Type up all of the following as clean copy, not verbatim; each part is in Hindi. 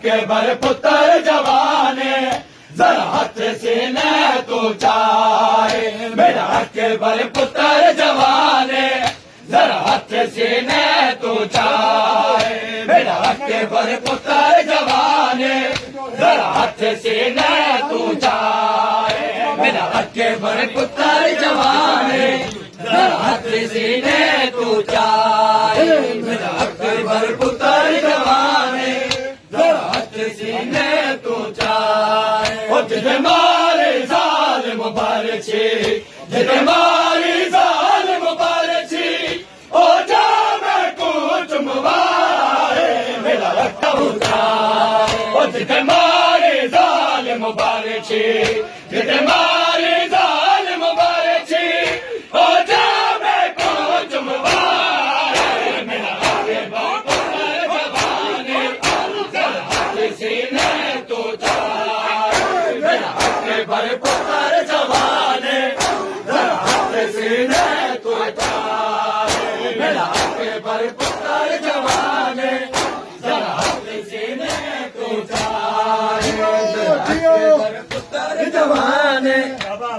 के बर पुत्र जवाने जरा हाथ सीने तू चाहे मेरा के बर पुत्र जवाने जरा हाथ सीने तू चाहे मेरा के बर पुत्र जवाने जरा हाथ सीने तू चाहे मेरा के बर पुत्र जवाने जरा हाथ सीने तू चाहे मेरा के बर पुत्र जवाने जरा हाथ सीने तू चाहे ओ जिते मारे जालिम मुबारक छी जिते मारे जालिम मुबारक छी ओ जा मैं कुछ मुबारे मेरा रखू चाहे ओ जिते मारे जालिम मुबारक छी जिते मारे जालिम मुबारक छी ओ जा मैं कुछ मुबारे मेरा आगे पुत्र जवाने जरा हाथ सीने तू चाहे मेरा आगे पुत्र जवाने जरा हाथ सीने तू चाहे मेरा आगे पुत्र जवाने जरा हाथ सीने तू चाहे पुत्र जवाने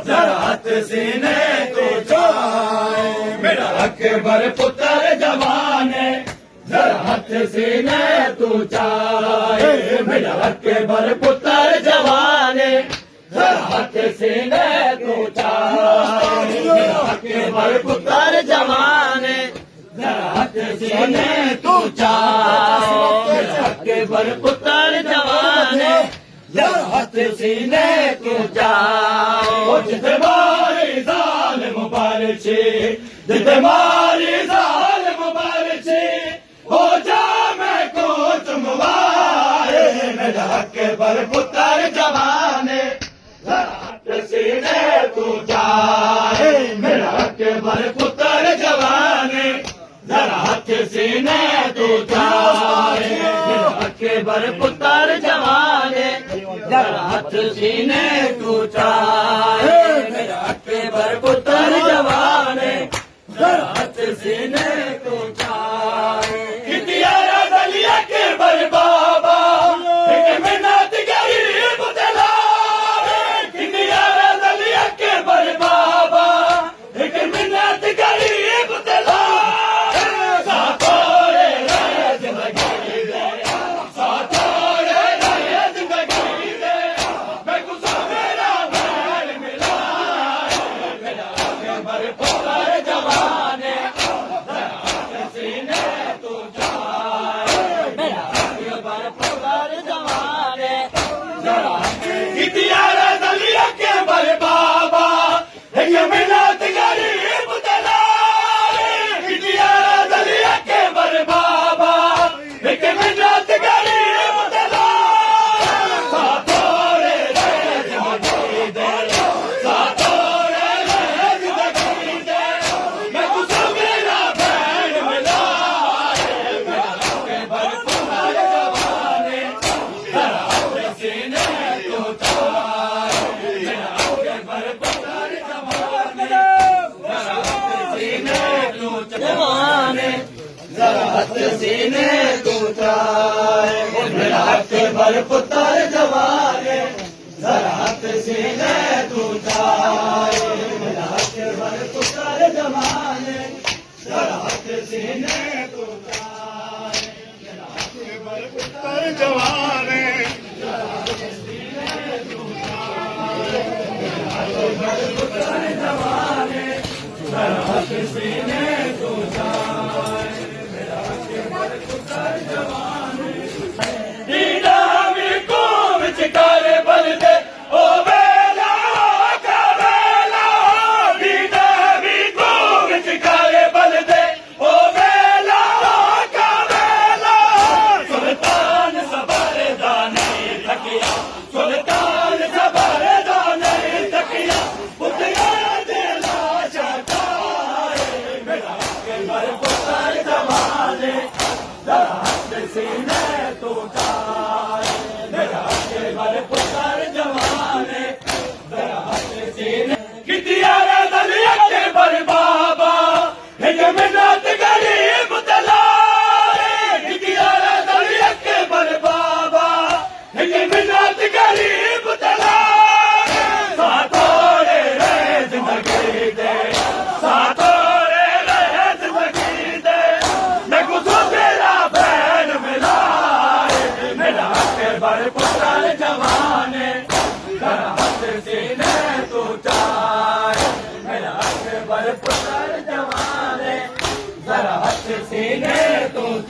जरा हाथ सीने तू चाहे मेरा अकबर पुत्र जवाने जरा हाथ सीने तू चाहे मेरा अकबर पुत्र जवाने जरा हाथ सीने तू चाहे मेरा अकबर पुत्र जवाने जरा हाथ सीने तू चाहे मेरा अकबर पुत्र जवाने जरा हाथ सीने तू चाहे ओ जिते मारी जालिम मुबारक छी जिते मारी जालिम मुबारक छी हो जा मैं कुछ मुबारे मेरा अकबर पुत्र जवाने जरा हाथ सीने तू चाहे मेरा अकबर पुत्र जवाने जरा हाथ सीने तू चाहे मेरा अकबर पुत्र जवाने जरा हाथ सीने तू चाहे मेरा अकबर पुत्र जवाने जरा हाथ सीने तू चाहे कितियारा दलिया के बर बाबा एक मिन्नत गरीब दिलावे कितियारा दलिया के बर बाबा एक मिन्नत गरीब दिलावे सातोरे रहे जिंदगी दे सातोरे रहे जिंदगी दे मैं कुछ मेरा बैल मिला मेरा अकबर पुत्र जवाने जरा हाथ सीने तू चाहे मेरा अकबर पुत्र जवाने जरा कितियारा दलिया के बर बाबा एक मिन्नत गरीब दिलावे कितियारा दलिया के बर बाबा एक मिन्नत गरीब दिलावे सातोरे रहे जिंदगी दे सातोरे रहे जिंदगी दे मैं कुछ मेरा बैल मिला मेरा अकबर पुत्र जवाने जरा हाथ सीने तू चाहे मेरा अकबर पुत्र जवाने जरा हाथ सीने तू जवाने जरा हाथ सीने तू चाहे मेरा अकबर पुत्र जवाने जरा हाथ सीने तू चाहे मेरा अकबर पुत्र जवाने जरा हाथ सीने तू चाहे मेरा अकबर पुत्र जवाने जरा हाथ सीने तू चाहे मेरा अकबर पुत्र जवाने जरा हाथ सीने